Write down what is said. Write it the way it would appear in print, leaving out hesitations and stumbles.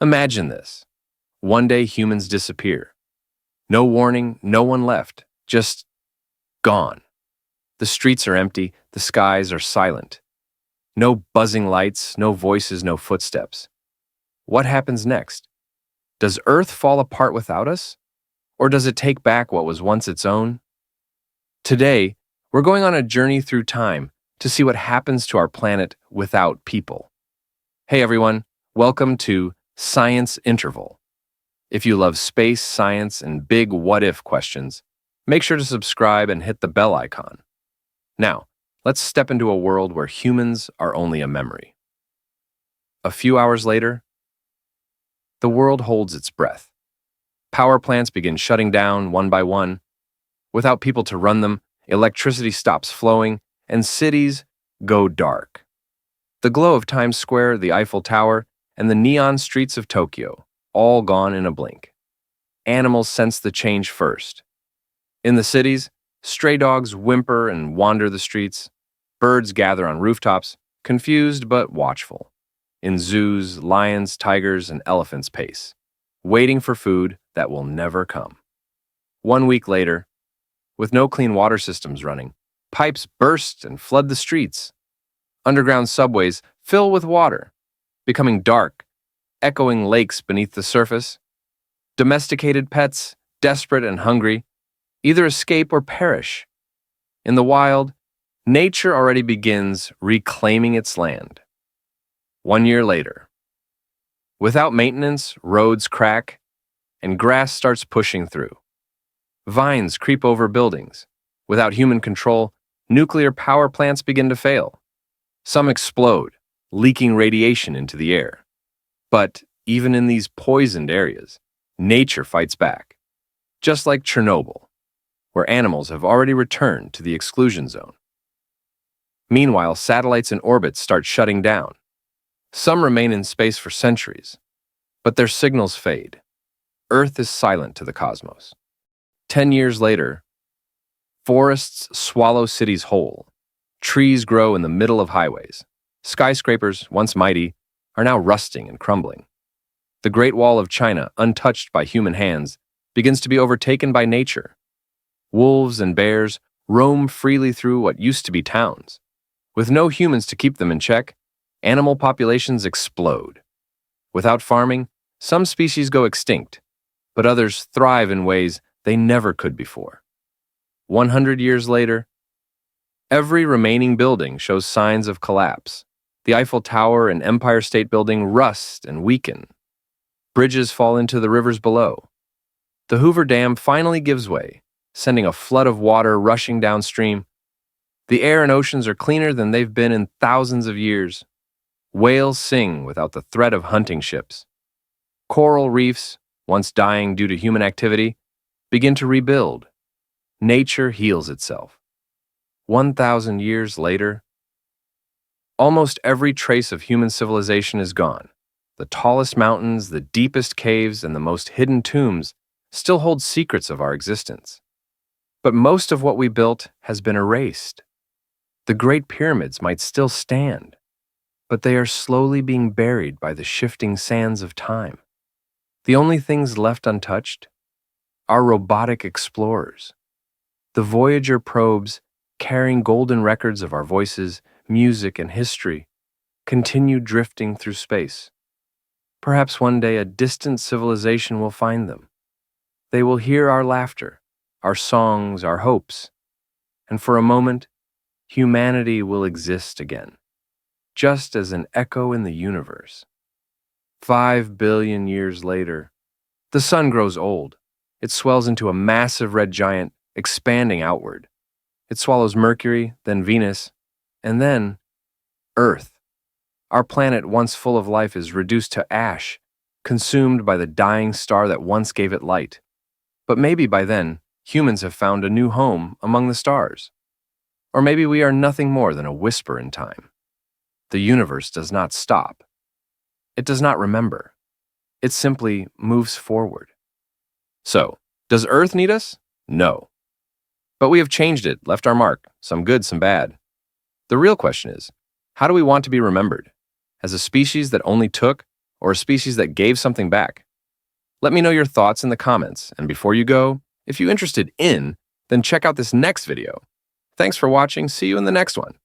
Imagine this. One day humans disappear. No warning, no one left, just gone. The streets are empty, the skies are silent. No buzzing lights, no voices, no footsteps. What happens next? Does Earth fall apart without us? Or does it take back what was once its own? Today, we're going on a journey through time to see what happens to our planet without people. Hey everyone, welcome to Science Interval. If you love space, science, and big what-if questions, make sure to subscribe and hit the bell icon. Now, let's step into a world where humans are only a memory. A few hours later, the world holds its breath. Power plants begin shutting down one by one. Without people to run them, electricity stops flowing, and cities go dark. The glow of Times Square, the Eiffel Tower, and the neon streets of Tokyo, all gone in a blink. Animals sense the change first. In the cities, stray dogs whimper and wander the streets. Birds gather on rooftops, confused but watchful. In zoos, lions, tigers, and elephants pace, waiting for food that will never come. 1 week later, with no clean water systems running, pipes burst and flood the streets. Underground subways fill with water, becoming dark, echoing lakes beneath the surface. Domesticated pets, desperate and hungry, either escape or perish. In the wild, nature already begins reclaiming its land. 1 year later, without maintenance, roads crack, and grass starts pushing through. Vines creep over buildings. Without human control, nuclear power plants begin to fail. Some explode, leaking radiation into the air. But even in these poisoned areas, nature fights back, just like Chernobyl, where animals have already returned to the exclusion zone. Meanwhile, satellites in orbit start shutting down. Some remain in space for centuries, but their signals fade. Earth is silent to the cosmos. 10 years later, forests swallow cities whole. Trees grow in the middle of highways. Skyscrapers, once mighty, are now rusting and crumbling. The Great Wall of China, untouched by human hands, begins to be overtaken by nature. Wolves and bears roam freely through what used to be towns. With no humans to keep them in check, animal populations explode. Without farming, some species go extinct, but others thrive in ways they never could before. 100 years later, every remaining building shows signs of collapse. The Eiffel Tower and Empire State Building rust and weaken. Bridges fall into the rivers below. The Hoover Dam finally gives way, sending a flood of water rushing downstream. The air and oceans are cleaner than they've been in thousands of years. Whales sing without the threat of hunting ships. Coral reefs, once dying due to human activity, begin to rebuild. Nature heals itself. 1,000 years later, almost every trace of human civilization is gone. The tallest mountains, the deepest caves, and the most hidden tombs still hold secrets of our existence. But most of what we built has been erased. The Great Pyramids might still stand, but they are slowly being buried by the shifting sands of time. The only things left untouched are robotic explorers. The Voyager probes, carrying golden records of our voices, music, and history, continue drifting through space. Perhaps one day a distant civilization will find them. They will hear our laughter, our songs, our hopes, and for a moment, humanity will exist again, just as an echo in the universe. 5 billion years later, the sun grows old. It swells into a massive red giant, expanding outward. It swallows Mercury, then Venus, and then Earth. Our planet, once full of life, is reduced to ash, consumed by the dying star that once gave it light. But maybe by then, humans have found a new home among the stars. Or maybe we are nothing more than a whisper in time. The universe does not stop. It does not remember. It simply moves forward. So, does Earth need us? No. But we have changed it, left our mark, some good, some bad. The real question is, how do we want to be remembered? As a species that only took, or a species that gave something back? Let me know your thoughts in the comments, and before you go, if you're interested in, then check out this next video. Thanks for watching. See you in the next one.